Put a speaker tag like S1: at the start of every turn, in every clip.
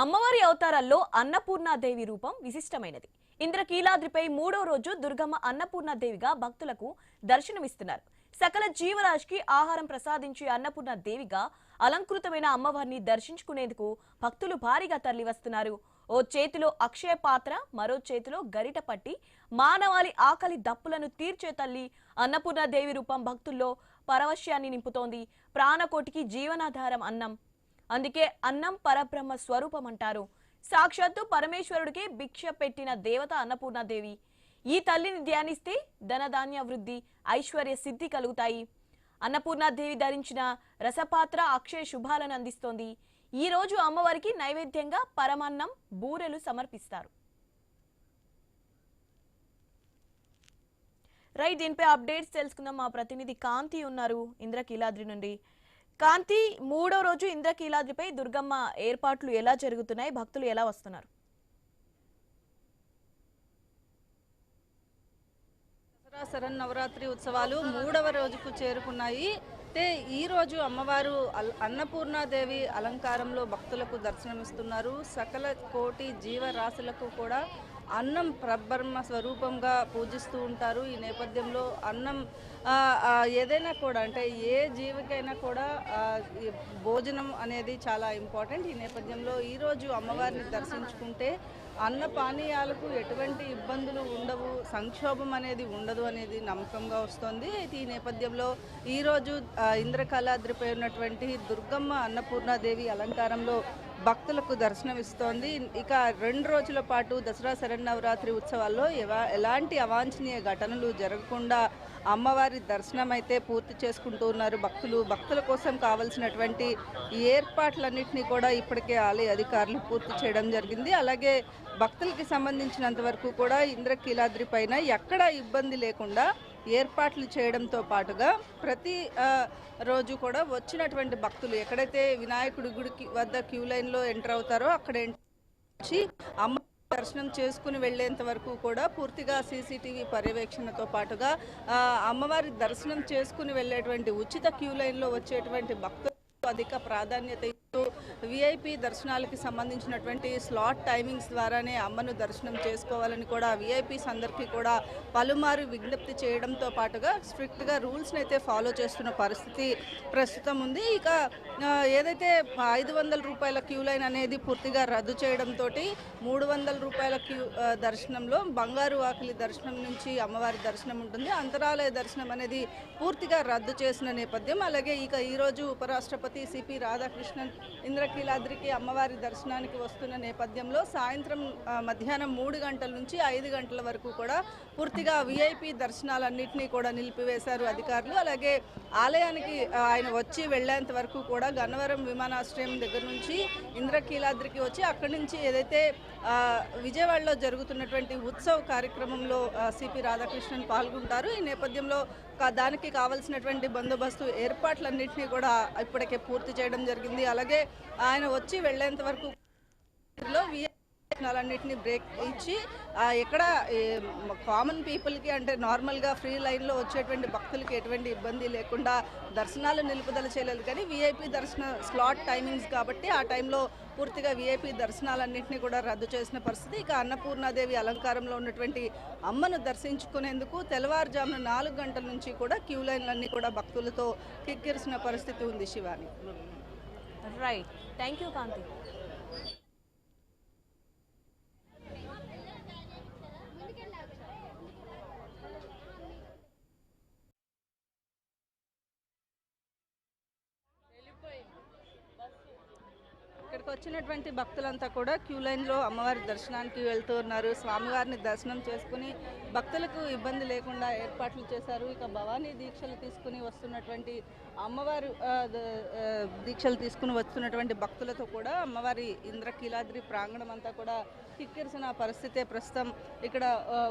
S1: అమ్మవారి అవతారాల్లో అన్నపూర్ణాదేవి రూపం విశిష్టమైనది. ఇంద్రకీలాద్రిపై 3వ రోజు దుర్గమ్మ అన్నపూర్ణాదేవిగా భక్తులకు దర్శనమిస్తున్నారు. సకల జీవరాశికి ఆహారం ప్రసాదించే అన్నపూర్ణాదేవిగా అలంకృతమైన అమ్మవారిని దర్శించుకునేందుకు భక్తులు భారీగా తరలివస్తున్నారు. ఓ చేతిలో అక్షయ పాత్ర, మరో చేతిలో గరిట పట్టి మానవాళి ఆకలి దప్పులను తీర్చే తల్లి అన్నపూర్ణాదేవి రూపం భక్తుల్లో పరవశ్యాన్ని నింపుతోంది. ప్రాణకోటికి జీవనాధారం అన్నం. అందుకే అన్నం పరబ్రహ్మ స్వరూపం అంటారు. సాక్షాత్తు పరమేశ్వరుడికి భిక్ష పెట్టిన దేవత అన్నపూర్ణాదేవి. ఈ తల్లిని ధ్యానిస్తే ధనధాన్య వృద్ధి, ఐశ్వర్య సిద్ధి కలుగుతాయి. అన్నపూర్ణాదేవి ధరించిన రసపాత్ర అక్షయ శుభాలను అందిస్తోంది. ఈ రోజు అమ్మవారికి నైవేద్యంగా పరమాన్నం, బూరెలు సమర్పిస్తారు. రైట్, దీనిపై అప్డేట్స్ తెలుసుకుందాం. మా ప్రతినిధి కాంతి ఉన్నారు ఇంద్రకీలాద్రి నుండి. కాంతి, 3వ రోజు ఇంద్రకీలాద్రిపై దుర్గమ్మ ఏర్పాట్లు ఎలా జరుగుతున్నాయి? భక్తులు ఎలా వస్తున్నారు?
S2: దసరా శరన్నవరాత్రి ఉత్సవాలు 3వ రోజుకు చేరుకున్నాయి. అయితే ఈ రోజు అమ్మవారు అన్నపూర్ణాదేవి అలంకారంలో భక్తులకు దర్శనమిస్తున్నారు. సకల కోటి జీవరాశులకు కూడా అన్నం పరబ్రహ్మ స్వరూపంగా పూజిస్తూ ఉంటారు. ఈ నేపథ్యంలో అన్నం ఏదైనా కూడా, అంటే ఏ జీవికైనా కూడా భోజనం అనేది చాలా ఇంపార్టెంట్. ఈ నేపథ్యంలో ఈరోజు అమ్మవారిని దర్శించుకుంటే అన్న పానీయాలకు ఎటువంటి ఇబ్బందులు ఉండవు, సంక్షోభం అనేది ఉండదు అనేది నమ్మకంగా వస్తుంది. అయితే ఈ నేపథ్యంలో ఈరోజు ఇంద్రకీలాద్రిపై ఉన్నటువంటి దుర్గమ్మ అన్నపూర్ణాదేవి అలంకారంలో భక్తులకు దర్శనమిస్తోంది. ఇక 2 రోజుల పాటు దసరా శరన్నవరాత్రి ఉత్సవాల్లో ఎలాంటి అవాంఛనీయ ఘటనలు జరగకుండా అమ్మవారి దర్శనం అయితే పూర్తి చేసుకుంటూ ఉన్నారు భక్తులు. భక్తుల కోసం కావలసినటువంటి ఏర్పాట్లన్నింటినీ కూడా ఇప్పటికే ఆలయ అధికారులు పూర్తి చేయడం జరిగింది. అలాగే భక్తులకి సంబంధించినంత వరకు కూడా ఇంద్రకీలాద్రి పైన ఎక్కడా ఇబ్బంది లేకుండా ఏర్పాట్లు చేయడంతో పాటుగా ప్రతి రోజు కూడా వచ్చినటువంటి భక్తులు ఎక్కడైతే వినాయకుడి గుడికి వద్ద క్యూ లైన్లో ఎంటర్ అవుతారో అక్కడ వచ్చి అమ్మ దర్శనం చేసుకుని వెళ్లేంత వరకు కూడా పూర్తిగా సీసీటీవీ పర్యవేక్షణతో పాటుగా అమ్మవారి దర్శనం చేసుకుని వెళ్ళేటువంటి ఉచిత క్యూ లైన్లో వచ్చేటువంటి భక్తులు అధిక ప్రాధాన్యత ఇస్తూ విఐపి దర్శనాలకి సంబంధించినటువంటి స్లాట్ టైమింగ్స్ ద్వారానే అమ్మను దర్శనం చేసుకోవాలని కూడా విఐపీస్ అందరికీ కూడా పలుమారు విజ్ఞప్తి చేయడంతో పాటుగా స్ట్రిక్ట్గా రూల్స్ని అయితే ఫాలో చేస్తున్న పరిస్థితి ప్రస్తుతం ఉంది. ఇక ఏదైతే 500 రూపాయల క్యూ లైన్ అనేది పూర్తిగా రద్దు చేయడంతో 300 రూపాయల క్యూ దర్శనంలో బంగారు వాకిలి దర్శనం నుంచి అమ్మవారి దర్శనం ఉంటుంది. అంతరాలయ దర్శనం అనేది పూర్తిగా రద్దు చేసిన నేపథ్యం. అలాగే ఇక ఈరోజు ఉపరాష్ట్రపతి సిపి రాధాకృష్ణన్ ఇంద్రకీలాద్రికి అమ్మవారి దర్శనానికి వస్తున్న నేపథ్యంలో సాయంత్రం మధ్యాహ్నం 3 గంటల నుంచి 5 గంటల వరకు కూడా పూర్తిగా విఐపి దర్శనాలన్నింటినీ కూడా నిలిపివేశారు అధికారులు. అలాగే ఆలయానికి ఆయన వచ్చి వెళ్లేంత వరకు కూడా గన్నవరం విమానాశ్రయం దగ్గర నుంచి ఇంద్రకీలాద్రికి వచ్చి అక్కడి నుంచి ఏదైతే విజయవాడలో జరుగుతున్నటువంటి ఉత్సవ్ కార్యక్రమంలో సిపి రాధాకృష్ణన్ పాల్గొంటారు. ఈ నేపథ్యంలో దానికి కావాల్సినటువంటి బందోబస్తు ఏర్పాట్లన్నింటినీ కూడా ఇప్పటికే పూర్తి చేయడం జరిగింది. అలాగే ఆయన వచ్చి వెళ్లేంత వరకు అన్నింటినీ బ్రేక్ ఇచ్చి ఎక్కడ కామన్ పీపుల్కి, అంటే నార్మల్గా ఫ్రీ లైన్లో వచ్చేటువంటి భక్తులకి ఎటువంటి ఇబ్బంది లేకుండా దర్శనాలు నిలుపుదల చేయలేదు. కానీ విఐపి దర్శన స్లాట్ టైమింగ్స్ కాబట్టి ఆ టైంలో పూర్తిగా విఐపి దర్శనాలన్నింటినీ కూడా రద్దు చేసిన పరిస్థితి. ఇక అన్నపూర్ణాదేవి అలంకారంలో ఉన్నటువంటి అమ్మను దర్శించుకునేందుకు తెల్లవారుజామున 4 గంటల నుంచి కూడా క్యూ లైన్లన్నీ కూడా భక్తులతో కిక్కిరిసిన పరిస్థితి ఉంది. శివాని.
S1: రైట్, థ్యాంక్ యూ కాంతి.
S2: ఇక్కడికి వచ్చినటువంటి భక్తులంతా కూడా క్యూ లైన్లో అమ్మవారి దర్శనానికి వెళ్తూ ఉన్నారు. స్వామివారిని దర్శనం చేసుకుని భక్తులకు ఇబ్బంది లేకుండా ఏర్పాట్లు చేశారు. ఇక భవానీ దీక్షలు తీసుకుని వస్తున్నటువంటి అమ్మవారు దీక్షలు తీసుకుని వస్తున్నటువంటి భక్తులతో కూడా అమ్మవారి ఇంద్రకీలాద్రి ప్రాంగణం అంతా కూడా కిక్కిరిసిన పరిస్థితే ప్రస్తుతం ఇక్కడ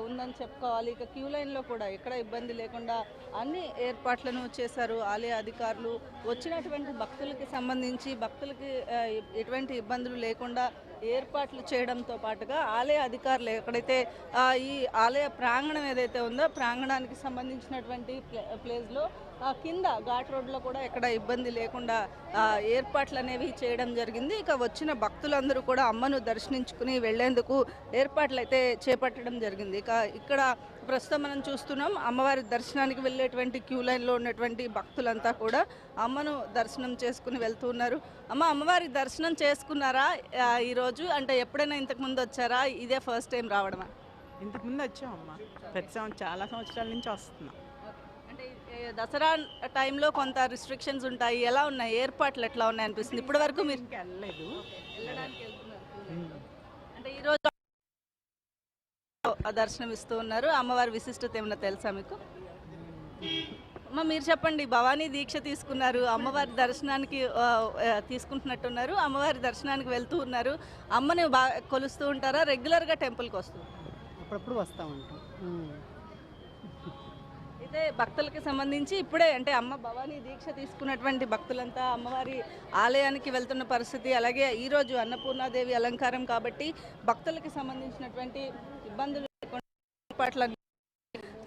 S2: ఉందని చెప్పుకోవాలి. ఇక క్యూ లైన్లో కూడా ఎక్కడ ఇబ్బంది లేకుండా అన్ని ఏర్పాట్లను చేశారు ఆలయ అధికారులు. వచ్చినటువంటి భక్తులకి సంబంధించి భక్తులకి ఎటువంటి ఇబ్బందులు లేకుండా ఏర్పాట్లు చేయడంతో పాటుగా ఆలయ అధికారులు ఎక్కడైతే ఈ ఆలయ ప్రాంగణం ఏదైతే ఉందో ప్రాంగణానికి సంబంధించినటువంటి ప్లేస్లో కింద ఘాట్ రోడ్లో కూడా ఎక్కడ ఇబ్బంది లేకుండా ఏర్పాట్లు అనేవి చేయడం జరిగింది. ఇక వచ్చిన భక్తులందరూ కూడా అమ్మను దర్శించుకుని వెళ్లేందుకు ఏర్పాట్లు అయితే చేపట్టడం జరిగింది. ఇక ఇక్కడ ప్రస్తుతం మనం చూస్తున్నాం అమ్మవారి దర్శనానికి వెళ్ళేటువంటి క్యూ లైన్లో ఉన్నటువంటి భక్తులంతా కూడా అమ్మను దర్శనం చేసుకుని వెళ్తూ ఉన్నారు. అమ్మవారి దర్శనం చేసుకున్నారా ఈరోజు? అంటే ఎప్పుడైనా ఇంతకుముందు వచ్చారా? ఇదే ఫస్ట్ టైం రావడమా?
S3: ఇంతకుముందు వచ్చాం అమ్మ, ప్రతి చాలా సంవత్సరాల నుంచి వస్తున్నాం.
S2: అంటే దసరా టైంలో కొంత రిస్ట్రిక్షన్స్ ఉంటాయి, ఎలా ఉన్నాయి ఏర్పాట్లు, ఎట్లా ఉన్నాయి అనిపిస్తుంది ఇప్పటి వరకు? మీరు
S3: ఇంకా వెళ్ళలేదు.
S2: వెళ్ళడానికి వెళ్తున్నారు. అంటే ఈరోజు దర్శనం ఇస్తూ ఉన్నారు. అమ్మవారి విశిష్టత ఏమన్నా తెలుసా మీకు? అమ్మ మీరు చెప్పండి, భవానీ దీక్ష తీసుకున్నారు, అమ్మవారి దర్శనానికి తీసుకుంటున్నట్టున్నారు, అమ్మవారి దర్శనానికి వెళ్తూ ఉన్నారు. అమ్మని బాగా కొలుస్తూ ఉంటారా? రెగ్యులర్గా టెంపుల్కి వస్తూ
S3: అప్పుడప్పుడు వస్తూ ఉంటాం.
S2: అయితే భక్తులకి సంబంధించి ఇప్పుడే అంటే అమ్మ భవానీ దీక్ష తీసుకున్నటువంటి భక్తులంతా అమ్మవారి ఆలయానికి వెళ్తున్న పరిస్థితి. అలాగే ఈరోజు అన్నపూర్ణాదేవి అలంకారం కాబట్టి భక్తులకి సంబంధించినటువంటి ఇబ్బందులు లేకుండా ఏర్పాట్లను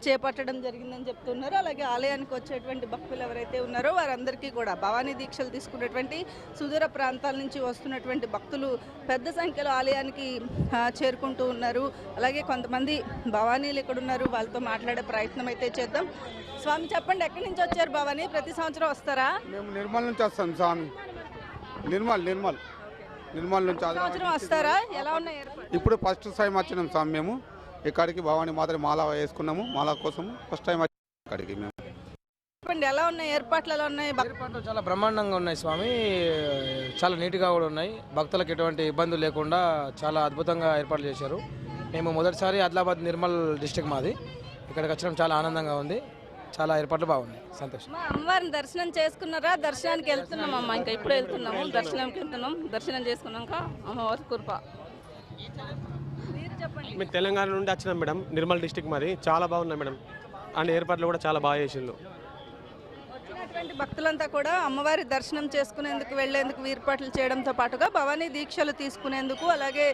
S2: చేపట్టడం జరిగిందని చెప్తున్నారు. అలాగే ఆలయానికి వచ్చేటువంటి భక్తులు ఎవరైతే ఉన్నారో వారందరికీ కూడా భవానీ దీక్షలు తీసుకున్నటువంటి సుదూర ప్రాంతాల నుంచి వస్తున్నటువంటి భక్తులు పెద్ద సంఖ్యలో ఆలయానికి చేరుకుంటూ ఉన్నారు. అలాగే కొంతమంది భవానీలు ఇక్కడ ఉన్నారు, వాళ్ళతో మాట్లాడే ప్రయత్నం అయితే చేద్దాం. స్వామి చెప్పండి, ఎక్కడి నుంచి వచ్చారు భవానీ? ప్రతి సంవత్సరం వస్తారా?
S4: మేము నిర్మల్ నుంచి వస్తాం స్వామి. నిర్మల్ నుంచి
S2: సంవత్సరం వస్తారా? ఎలా ఉన్నాయి ఏర్పాట్లు?
S4: ఇప్పుడు ఫస్ట్ టైం వచ్చినాం స్వామి. మేము ఇక్కడికి భవానీ మాత్రం మాల వేసుకున్నాము. మాల కోసం ఫస్ట్ టైం ఇక్కడికి మేము.
S2: చెప్పండి, ఎలా ఉన్నాయి ఏర్పాట్లు, ఎలా ఉన్నాయి?
S5: ఏర్పాట్లు చాలా బ్రహ్మాండంగా ఉన్నాయి స్వామి, చాలా నీట్గా కూడా ఉన్నాయి. భక్తులకు ఎటువంటి ఇబ్బందులు లేకుండా చాలా అద్భుతంగా ఏర్పాట్లు చేశారు. మేము మొదటిసారి ఆదిలాబాద్ నిర్మల్ డిస్టిక్ మాది, ఇక్కడికి వచ్చడం చాలా ఆనందంగా ఉంది. చాలా ఏర్పాట్లు బాగున్నాయి, సంతోషం.
S2: అమ్మవారిని దర్శనం చేసుకున్నారా? దర్శనానికి వెళ్తున్నాం అమ్మ, ఇంకా ఇప్పుడు వెళ్తున్నాము. దర్శనంకి వెళ్తున్నాం. దర్శనం చేసుకున్నాక అమ్మవారి కృప.
S6: మేము తెలంగాణ నుండి వచ్చినాం మేడం, నిర్మల్ డిస్టిక్ మాది. చాలా బాగున్నాయి మేడం, అండ్ ఏర్పాట్లు కూడా చాలా బాగా చేసిండ్రు.
S2: వచ్చినటువంటి భక్తులంతా కూడా అమ్మవారి దర్శనం చేసుకునేందుకు వెళ్లేందుకు ఏర్పాట్లు చేయడంతో పాటుగా భవానీ దీక్షలు తీసుకునేందుకు, అలాగే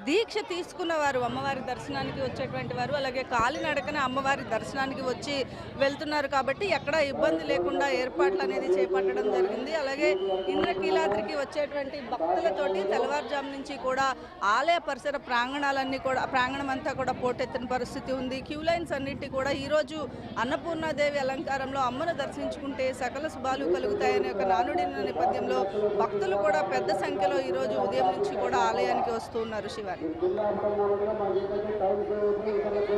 S2: దీక్ష తీసుకున్న వారు అమ్మవారి దర్శనానికి వచ్చేటువంటి వారు అలాగే కాలినడకన అమ్మవారి దర్శనానికి వచ్చి వెళ్తున్నారు కాబట్టి ఎక్కడ ఇబ్బంది లేకుండా ఏర్పాట్లు అనేది చేపట్టడం జరిగింది. అలాగే ఇంద్రకీలాద్రికి వచ్చేటువంటి భక్తులతోటి తెల్లవారుజాము నుంచి కూడా ఆలయ పరిసర ప్రాంగణం అంతా కూడా పోటెత్తిన పరిస్థితి ఉంది. క్యూ లైన్స్ అన్నిటి కూడా ఈరోజు అన్నపూర్ణాదేవి అలంకారంలో అమ్మను దర్శించుకుంటే సకల శుభాలు కలుగుతాయనే ఒక నానుడి నేపథ్యంలో భక్తులు కూడా పెద్ద సంఖ్యలో ఈరోజు ఉదయం నుంచి కూడా ఆలయానికి వస్తూ ఉన్నారు. శివాని.